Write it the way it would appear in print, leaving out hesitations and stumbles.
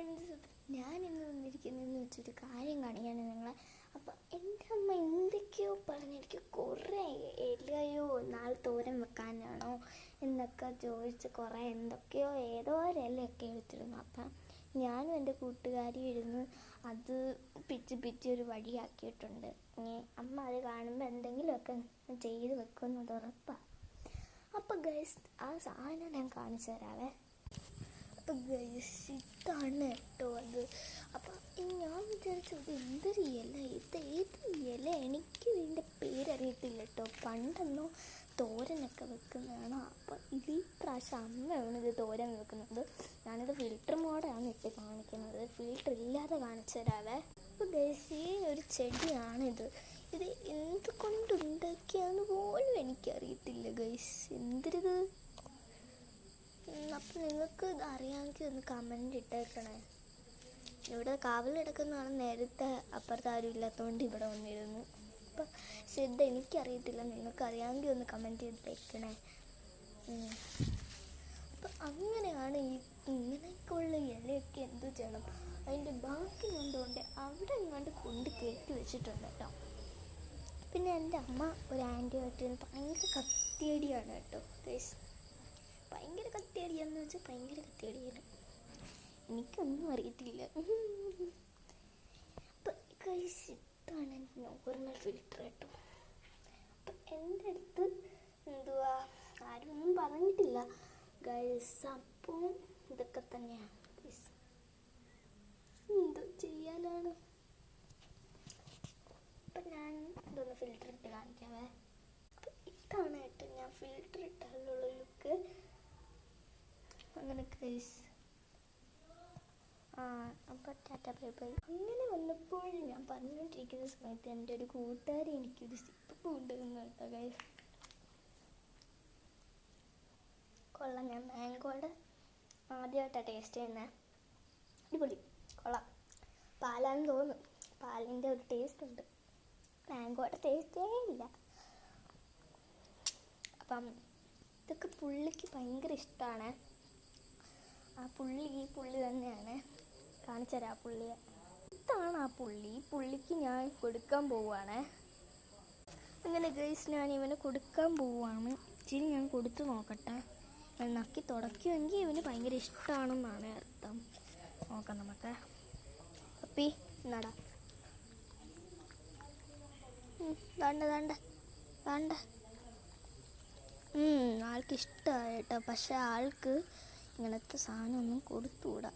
Friends, ഞാനിന്ന് വന്നിരിക്കുന്നതെന്ന് വെച്ചൊരു കാര്യം കാണിക്കാണ് നിങ്ങളെ. അപ്പം എൻ്റെ അമ്മ എന്തൊക്കെയോ പറഞ്ഞെനിക്ക് കുറേ ഇലയോ നാളെ തോരൻ വെക്കാനാണോ എന്നൊക്കെ ചോദിച്ച് കുറേ എന്തൊക്കെയോ ഏതോ ഇലയൊക്കെ എടുത്തിരുന്നു. അപ്പം ഞാനും എൻ്റെ കൂട്ടുകാരി ഇരുന്ന് അത് പിച്ച് ഒരു വഴിയാക്കിയിട്ടുണ്ട്. അമ്മ അത് കാണുമ്പോൾ എന്തെങ്കിലുമൊക്കെ ചെയ്ത് വെക്കുമെന്നത് ഉറപ്പാണ്. അപ്പം ഗൈസ്, ആ സാധനം ഞാൻ കാണിച്ചു തരാവേ. അപ്പം ഗൈസ്, ഇതാണ് കേട്ടോ അത്. അപ്പം ഞാൻ വിചാരിച്ചത് എന്തൊരു ഇല, ഇത് ഏത് ഇല, എനിക്ക് ഇതിൻ്റെ പേരറിയത്തില്ല കേട്ടോ. പണ്ടെന്നോ തോരനൊക്കെ വെക്കുന്നതാണ്. അപ്പം ഈ പ്രാവശ്യം അമ്മയാണ് ഇത് തോരൻ വെക്കുന്നത്. ഞാനിത് ഫിൽറ്റർ മോഡാണ് ഇട്ട് കാണിക്കുന്നത്, ഫിൽറ്റർ ഇല്ലാതെ കാണിച്ചു തരാവേ. അപ്പോൾ ഗൈസ്, ഈ ഒരു ചെടിയാണിത്. ഇത് എന്തുകൊണ്ടുണ്ടാക്കിയാന്ന് പോലും എനിക്കറിയത്തില്ല ഗൈസ്. എന്തൊരിത്. അപ്പം നിങ്ങൾക്ക് ഇത് അറിയാമെങ്കിൽ ഒന്ന് കമൻറ്റ് ഇട്ടേക്കണേ. ഇവിടെ കാവലെടുക്കുന്നതാണ്. നേരത്തെ അപ്പുറത്ത് ആരും ഇല്ലാത്തതുകൊണ്ട് ഇവിടെ വന്നിരുന്നു. അപ്പം ശ്രദ്ധ എനിക്കറിയത്തില്ല, നിങ്ങൾക്ക് അറിയാമെങ്കിൽ ഒന്ന് കമൻറ്റ് ചെയ്തേക്കണേ. അപ്പം അങ്ങനെയാണ് ഇങ്ങനെയൊക്കെയുള്ള ഇലയൊക്കെ എന്തു ചെയ്യണം, അതിൻ്റെ ബാക്കി കൊണ്ടുകൊണ്ട് അവിടെ എങ്ങാണ്ട് കൊണ്ട് കയറ്റി വെച്ചിട്ടുണ്ട് കേട്ടോ. പിന്നെ എൻ്റെ അമ്മ ഒരു ആൻറ്റിയായിട്ട് ഭയങ്കര കത്തിയടിയാണ് കേട്ടോ ഗൈസ്. ഭയങ്കര കത്തിയടിയാന്ന് വെച്ചാൽ ഭയങ്കര കത്തിയടിയാണ്. എനിക്കൊന്നും അറിയത്തില്ല. അപ്പം ഗൈസ്, ഇതാണ് നോർമൽ ഫിൽറ്റർ കേട്ടോ. അപ്പം എൻ്റെ അടുത്ത് എന്തുവാ ആരും ഒന്നും പറഞ്ഞിട്ടില്ല ഗൈസ്. അപ്പോൾ ഇതൊക്കെ തന്നെയാണ് ഗൈസ്, എന്തോ ചെയ്യാനാണ്. അപ്പം ഞാൻ ഇതൊന്ന് ഫിൽറ്റർ ഇട്ട് കാണിക്കാവേ. അപ്പം ഇതാണ് കേട്ടോ ഞാൻ ഫിൽറ്റർ ഇട്ടാലുള്ള ലുക്ക്. അങ്ങനെ ഗൈസ്, അപ്പം ടാറ്റ ബൈ ബൈ. അങ്ങനെ വന്നപ്പോൾ ഞാൻ പറഞ്ഞുകൊണ്ടിരിക്കുന്ന സമയത്ത് എൻ്റെ ഒരു കൂട്ടുകാരി എനിക്കൊരു സിപ്പ് കൊണ്ടുവന്നു കേട്ടോ ഗൈസ്. കൊള്ളാം. ഞാൻ മാംഗോയുടെ ആദ്യമായിട്ടാണ് ടേസ്റ്റ് ചെയ്യുന്നത്. അടിപൊളി, കൊള്ളാം. പാലാന്ന് തോന്നുന്നു, പാലിൻ്റെ ഒരു ടേസ്റ്റ് ഉണ്ട്, മാംഗോയുടെ ടേസ്റ്റേ ഇല്ല. അപ്പം ഇതൊക്കെ പുള്ളിക്ക് ഭയങ്കര ഇഷ്ടമാണ്. ഈ പുള്ളി തന്നെയാണ്. കാണിച്ചു തരാം ആ പുള്ളിയെ. ഇതാണ് ആ പുള്ളി. ഈ പുള്ളിക്ക് ഞാൻ കൊടുക്കാൻ പോവുകയാണ്. അങ്ങനെ ഗൈസ്, ഞാൻ ഇവന് കൊടുക്കാൻ പോവുകയാണ്. ഇച്ചിരി ഞാൻ കൊടുത്തു നോക്കട്ടെ. ഞാൻ നക്കി തുടയ്ക്കുമെങ്കിൽ ഇവന് ഭയങ്കര ഇഷ്ടമാണെന്നാണ് അർത്ഥം. നോക്കാം നമുക്ക്. അപ്പി നടാ. വേണ്ട ആൾക്ക് ഇഷ്ടമായി കേട്ടോ. പക്ഷെ ആൾക്ക് ഇങ്ങനത്തെ സാധനമൊന്നും കൊടുത്തുകൂടാ.